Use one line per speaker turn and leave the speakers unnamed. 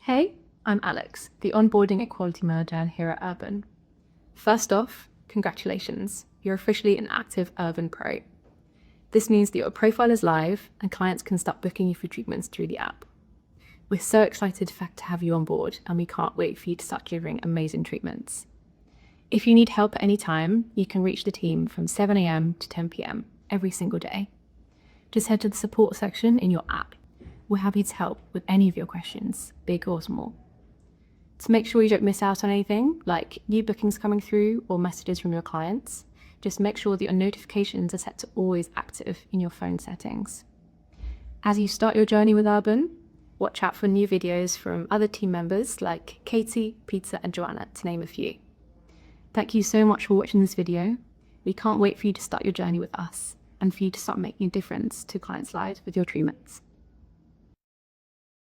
Hey, I'm Alex, the onboarding and quality manager here at Urban. First off, congratulations, you're officially an active Urban Pro. This means that your profile is live and clients can start booking you for treatments through the app. We're so excited to have you on board, and we can't wait for you to start delivering amazing treatments. If you need help at any time, you can reach the team from 7 a.m. to 10 p.m. every single day. Just head to the support section in your app. We're happy to help with any of your questions, big or small. To make sure you don't miss out on anything, like new bookings coming through or messages from your clients, just make sure that your notifications are set to always active in your phone settings. As you start your journey with Urban, watch out for new videos from other team members like Katie, Peter, and Joanna, to name a few. Thank you so much for watching this video. We can't wait for you to start your journey with us and for you to start making a difference to clients' lives with your treatments.